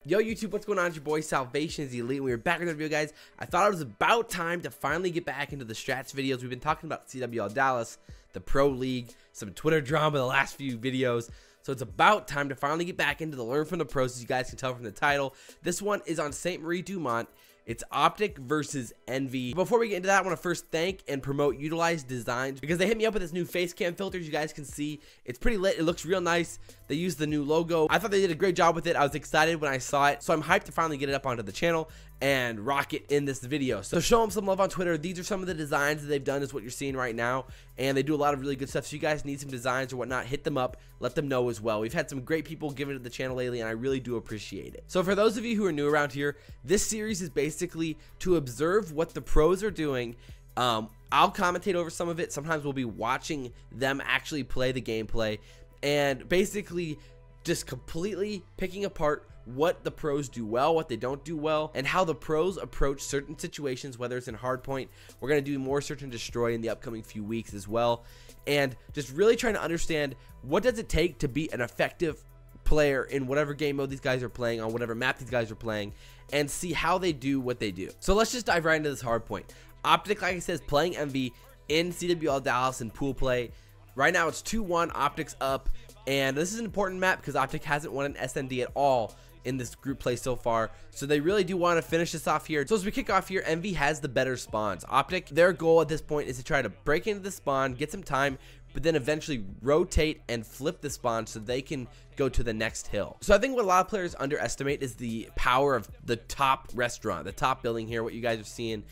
Yo YouTube, what's going on? It's your boy SalvationsElite, and we are back in the video, guys. I thought it was about time to finally get back into the strats videos. We've been talking about CWL Dallas, the Pro League, some Twitter drama the last few videos. So it's about time to finally get back into the Learn from the Pros, as you guys can tell from the title. This one is on St. Marie Dumont. It's Optic versus Envy. Before we get into that, I want to first thank and promote Utilize Designs, because they hit me up with this new face cam filter. You guys can see it's pretty lit. It looks real nice. They used the new logo. I thought they did a great job with it. I was excited when I saw it, so I'm hyped to finally get it up onto the channel and rock it in this video. So show them some love on Twitter. These are some of the designs that they've done, is what you're seeing right now, and they do a lot of really good stuff. So you guys need some designs or whatnot, hit them up, let them know as well. We've had some great people give it to the channel lately, and I really do appreciate it. So for those of you who are new around here, this series is basically to observe what the pros are doing. I'll commentate over some of it. Sometimes we'll be watching them actually play the gameplay, and basically just completely picking apart what the pros do well, what they don't do well, and how the pros approach certain situations, whether it's in Hardpoint. We're going to do more search and destroy in the upcoming few weeks as well, and just really trying to understand what does it take to be an effective player in whatever game mode these guys are playing, on whatever map these guys are playing, and see how they do what they do. So let's just dive right into this Hardpoint. Optic, like I said, is playing Envy in CWL Dallas in pool play. Right now it's 2-1, Optic's up, and this is an important map because Optic hasn't won an SND at all in this group play so far, so they really do want to finish this off here. So as we kick off here, Envy has the better spawns. Optic, their goal at this point is to try to break into the spawn, get some time, but then eventually rotate and flip the spawn so they can go to the next hill. So I think what a lot of players underestimate is the power of the top restaurant, the top building here, what you guys are seeing,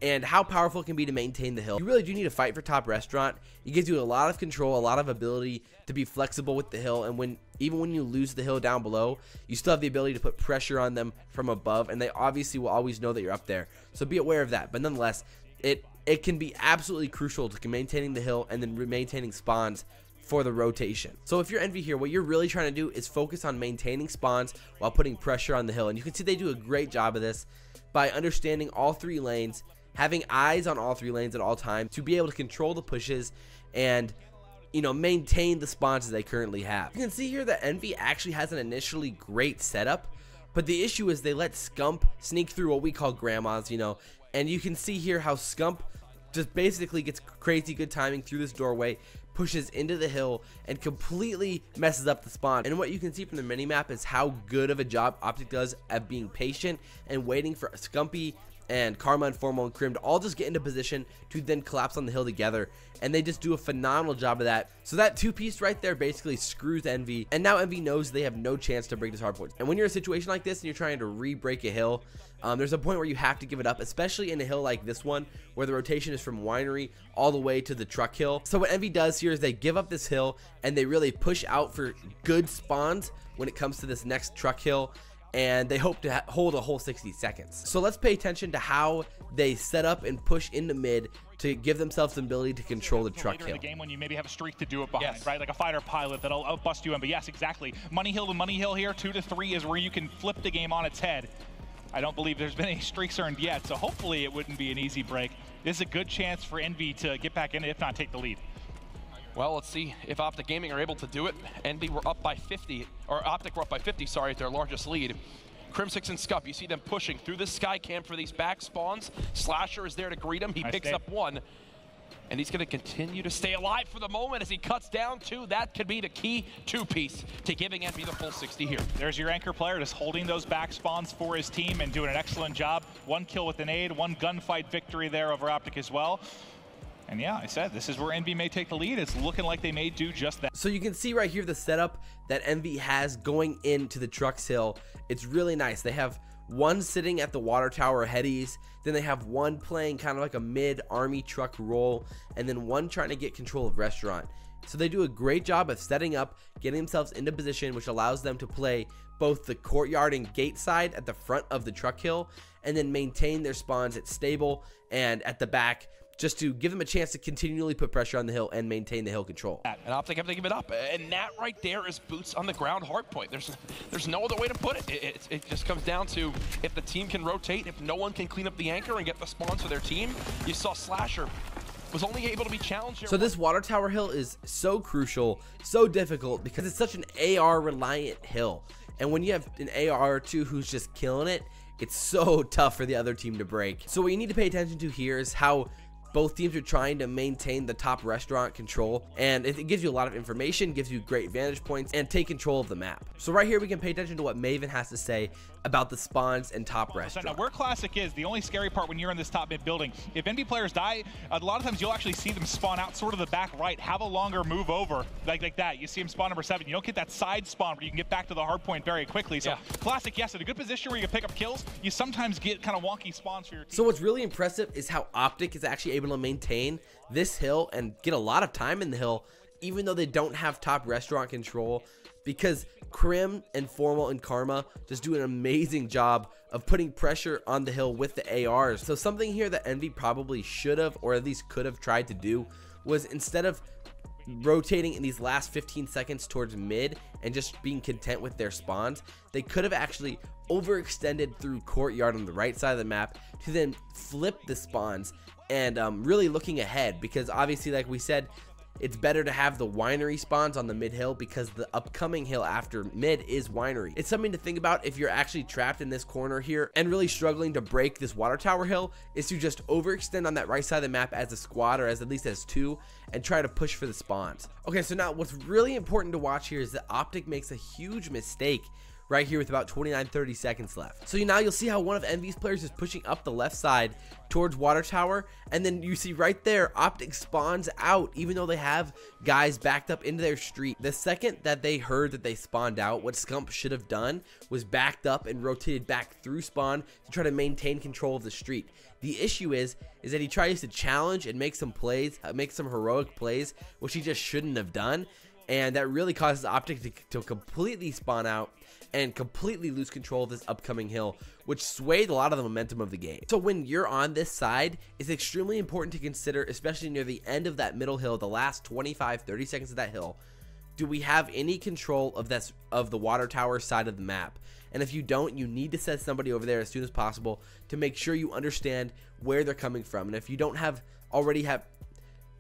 and how powerful it can be to maintain the hill. You really do need to fight for top restaurant. It gives you a lot of control, a lot of ability to be flexible with the hill, and even when you lose the hill down below, you still have the ability to put pressure on them from above, and they obviously will always know that you're up there. So be aware of that. But nonetheless, it can be absolutely crucial to maintaining the hill and then maintaining spawns for the rotation. So if you're Envy here, what you're really trying to do is focus on maintaining spawns while putting pressure on the hill, and you can see they do a great job of this by understanding all three lanes, having eyes on all three lanes at all times to be able to control the pushes and, you know, maintain the spawns that they currently have. You can see here that Envy actually has an initially great setup, but the issue is they let Scump sneak through what we call grandmas, you know, and you can see here how Scump just basically gets crazy good timing through this doorway, pushes into the hill, and completely messes up the spawn. And what you can see from the minimap is how good of a job Optic does at being patient and waiting for Scumpy and Karma and Formal and Crim to all just get into position to then collapse on the hill together, and they just do a phenomenal job of that. So that two-piece right there basically screws Envy, and now Envy knows they have no chance to break this hardpoint. And when you're in a situation like this and you're trying to re-break a hill, there's a point where you have to give it up, especially in a hill like this one where the rotation is from Winery all the way to the truck hill. So what Envy does here is they give up this hill and they really push out for good spawns when it comes to this next truck hill, and they hope to hold a whole 60 seconds. So let's pay attention to how they set up and push into mid to give themselves the ability to control the truck hill. In the game when you maybe have a streak to do it behind, yes, right? Like a fighter pilot that'll outbust you in. But yes, exactly. Money hill to money hill here, 2 to 3 is where you can flip the game on its head. I don't believe there's been any streaks earned yet, so hopefully it wouldn't be an easy break. This is a good chance for Envy to get back in, if not take the lead. Well, let's see if Optic Gaming are able to do it. Envy were up by 50, or Optic were up by 50, sorry, at their largest lead. Crimsix and Scump, you see them pushing through this sky cam for these back spawns. Slasher is there to greet him. He picks up one, and he's going to continue to stay alive for the moment as he cuts down 2. That could be the key two-piece to giving Envy the full 60 here. There's your anchor player just holding those back spawns for his team and doing an excellent job. 1 kill with an aid, 1 gunfight victory there over Optic as well. And yeah, I said, this is where Envy may take the lead. It's looking like they may do just that. So you can see right here the setup that Envy has going into the trucks hill. It's really nice. They have one sitting at the water tower headies, then they have one playing kind of like a mid army truck role, and then one trying to get control of restaurant. So they do a great job of setting up, getting themselves into position, which allows them to play both the courtyard and gate side at the front of the truck hill, and then maintain their spawns at stable and at the back, just to give them a chance to continually put pressure on the hill and maintain the hill control. And Optic have to give it up, and that right there is boots on the ground hardpoint. There's no other way to put it. It just comes down to if the team can rotate, if no one can clean up the anchor and get the spawns for their team. You saw Slasher was only able to be challenged here. So this water tower hill is so crucial, so difficult, because it's such an AR reliant hill. And when you have an AR or two who's just killing it, it's so tough for the other team to break. So what you need to pay attention to here is how both teams are trying to maintain the top restaurant control, and it gives you a lot of information, gives you great vantage points, and take control of the map. So right here we can pay attention to what Maven has to say about the spawns and top restaurant. Now, where Classic is, the only scary part when you're in this top mid building, if NV players die, a lot of times you'll actually see them spawn out sort of the back right, have a longer move over, like that. You see them spawn number 7. You don't get that side spawn where you can get back to the hard point very quickly. So Classic, yes, in a good position where you can pick up kills, you sometimes get kind of wonky spawns for your team. So what's really impressive is how Optic is actually able to maintain this hill and get a lot of time in the hill, even though they don't have top restaurant control, because Crim and Formal and Karma just do an amazing job of putting pressure on the hill with the ARs. So something here that Envy probably should have, or at least could have tried to do, was instead of rotating in these last 15 seconds towards mid and just being content with their spawns, they could have actually overextended through courtyard on the right side of the map to then flip the spawns and really looking ahead, because obviously, like we said, it's better to have the winery spawns on the mid hill because the upcoming hill after mid is winery. It's something to think about if you're actually trapped in this corner here and really struggling to break this water tower hill, is to just overextend on that right side of the map as a squad, or as at least as two, and try to push for the spawns. Okay, so now what's really important to watch here is that Optic makes a huge mistake right here with about 29-30 seconds left. So now you'll see how one of Envy's players is pushing up the left side towards water tower, and then you see right there Optic spawns out even though they have guys backed up into their street. The second that they heard that they spawned out, what Scump should have done was backed up and rotated back through spawn to try to maintain control of the street. The issue is that he tries to challenge and make some plays, make some heroic plays, which he just shouldn't have done, and that really causes Optic to completely spawn out and completely lose control of this upcoming hill, which swayed a lot of the momentum of the game. So when you're on this side, it's extremely important to consider, especially near the end of that middle hill, the last 25-30 seconds of that hill, do we have any control of the water tower side of the map? And if you don't, you need to set somebody over there as soon as possible to make sure you understand where they're coming from. And if you don't already have,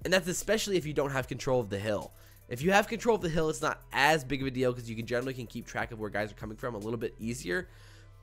and that's especially if you don't have control of the hill. If you have control of the hill, it's not as big of a deal because you generally can keep track of where guys are coming from a little bit easier.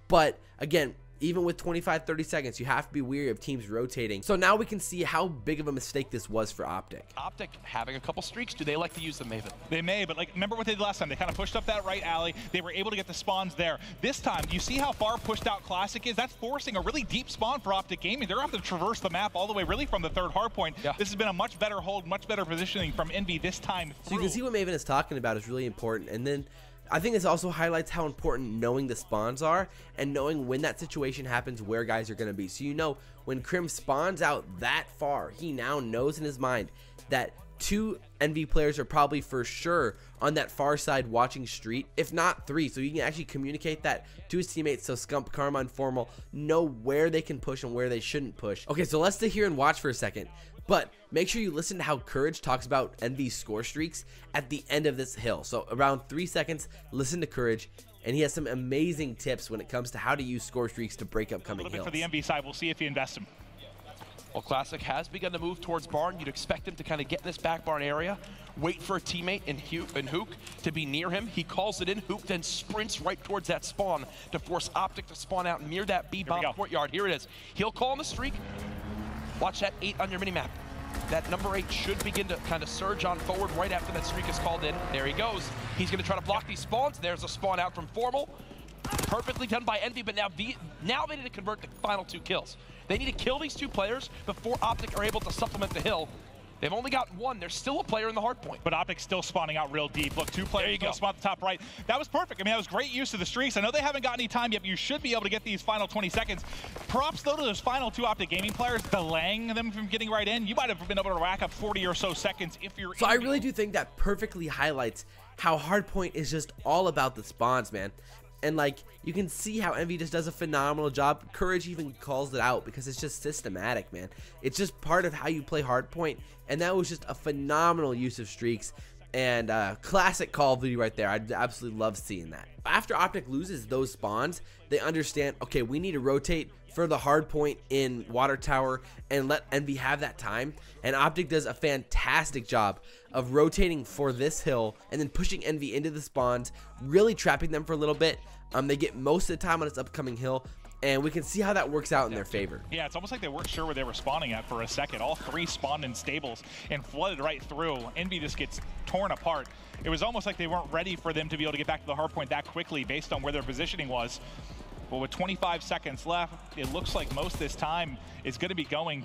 But again, even with 25-30 seconds, you have to be wary of teams rotating. So now we can see how big of a mistake this was for Optic. Optic having a couple streaks. Do they like to use the Maven? They may, but like, remember what they did last time? They kind of pushed up that right alley. They were able to get the spawns there. This time, you see how far pushed out Classic is? That's forcing a really deep spawn for Optic Gaming. They're going to have to traverse the map all the way really from the third hard point. Yeah. This has been a much better hold, much better positioning from Envy this time through. So you can see what Maven is talking about is really important. And then I think this also highlights how important knowing the spawns are and knowing when that situation happens where guys are going to be. So you know when Crim spawns out that far, he now knows in his mind that two Envy players are probably for sure on that far side watching street, if not three. So you can actually communicate that to his teammates so Scump, Karma, and Formal know where they can push and where they shouldn't push. Okay, so let's sit here and watch for a second. But make sure you listen to how Courage talks about Envy's score streaks at the end of this hill. So around 3 seconds, listen to Courage, and he has some amazing tips when it comes to how to use score streaks to break upcoming hills. A little bit for the Envy side, we'll see if he invests them. Well, Classic has begun to move towards barn. You'd expect him to kind of get in this back barn area, wait for a teammate in Hook to be near him. He calls it in. Hook then sprints right towards that spawn to force Optic to spawn out near that B-bomb courtyard. Here it is. He'll call on the streak. Watch that 8 on your minimap. That number 8 should begin to kind of surge on forward right after that streak is called in. There he goes. He's going to try to block these spawns. There's a spawn out from Formal. Perfectly done by Envy, but now they need to convert the final 2 kills. They need to kill these 2 players before Optic are able to supplement the hill. They've only got 1. There's still a player in the hard point. But Optic's still spawning out real deep. Look, 2 players still spawn at the top right. That was perfect. I mean, that was great use of the streaks. I know they haven't got any time yet, but you should be able to get these final 20 seconds. Props, though, to those final 2 Optic Gaming players, delaying them from getting right in. You might have been able to rack up 40 or so seconds if you're... So I really do think that perfectly highlights how Hardpoint is just all about the spawns, man. And like, you can see how Envy just does a phenomenal job. Courage even calls it out because it's just systematic, man. It's just part of how you play Hardpoint, and that was just a phenomenal use of streaks. And classic Call of Duty right there. I absolutely love seeing that. After Optic loses those spawns, they understand, okay, we need to rotate for the hard point in Water Tower and let Envy have that time. And Optic does a fantastic job of rotating for this hill and then pushing Envy into the spawns, really trapping them for a little bit. They get most of the time on this upcoming hill, and we can see how that works out in their favor. Yeah, it's almost like they weren't sure where they were spawning at for a second. All three spawned in stables and flooded right through. Envy just gets torn apart. It was almost like they weren't ready for them to be able to get back to the hard point that quickly based on where their positioning was. But with 25 seconds left, it looks like most of this time is going to be going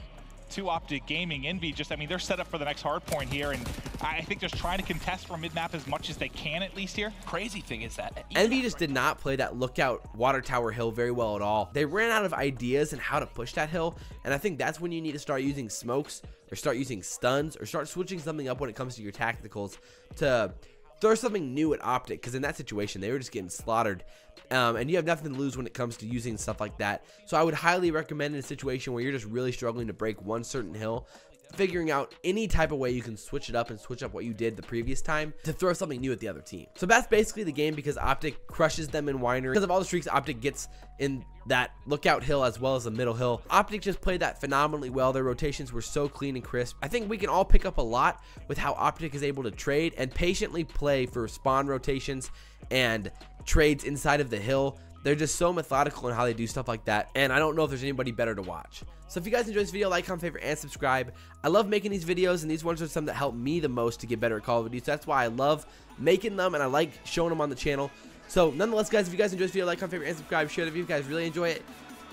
to Optic Gaming. Envy just, I mean, they're set up for the next hard point here, and I think just trying to contest from mid-map as much as they can at least here. Crazy thing is that Envy just did not play that lookout Water Tower hill very well at all. They ran out of ideas and how to push that hill, and I think that's when you need to start using smokes or start using stuns or start switching something up when it comes to your tacticals to throw something new at Optic, because in that situation they were just getting slaughtered, and you have nothing to lose when it comes to using stuff like that. So I would highly recommend in a situation where you're just really struggling to break one certain hill, figuring out any type of way you can switch it up and switch up what you did the previous time to throw something new at the other team. So that's basically the game, because Optic crushes them in Winery. Because of all the streaks Optic gets in that lookout hill as well as the middle hill, Optic just played that phenomenally well. Their rotations were so clean and crisp. I think we can all pick up a lot with how Optic is able to trade and patiently play for spawn rotations and trades inside of the hill. They're just so methodical in how they do stuff like that, and I don't know if there's anybody better to watch. So if you guys enjoyed this video, like, comment, favorite, and subscribe. I love making these videos, and these ones are some that help me the most to get better at Call of Duty. So that's why I love making them, and I like showing them on the channel. So nonetheless, guys, if you guys enjoyed this video, like, comment, favorite, and subscribe. Share it if you guys really enjoy it.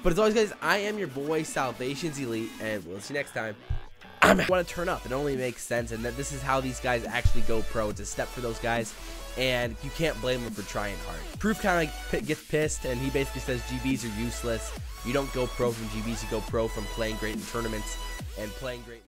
But as always, guys, I am your boy SalvationsElite, and we'll see you next time. I want to turn up. It only makes sense, and that this is how these guys actually go pro. It's a step for those guys, and you can't blame them for trying hard. Proof kind of gets pissed, and he basically says GBs are useless. You don't go pro from GBs, you go pro from playing great in tournaments and playing great.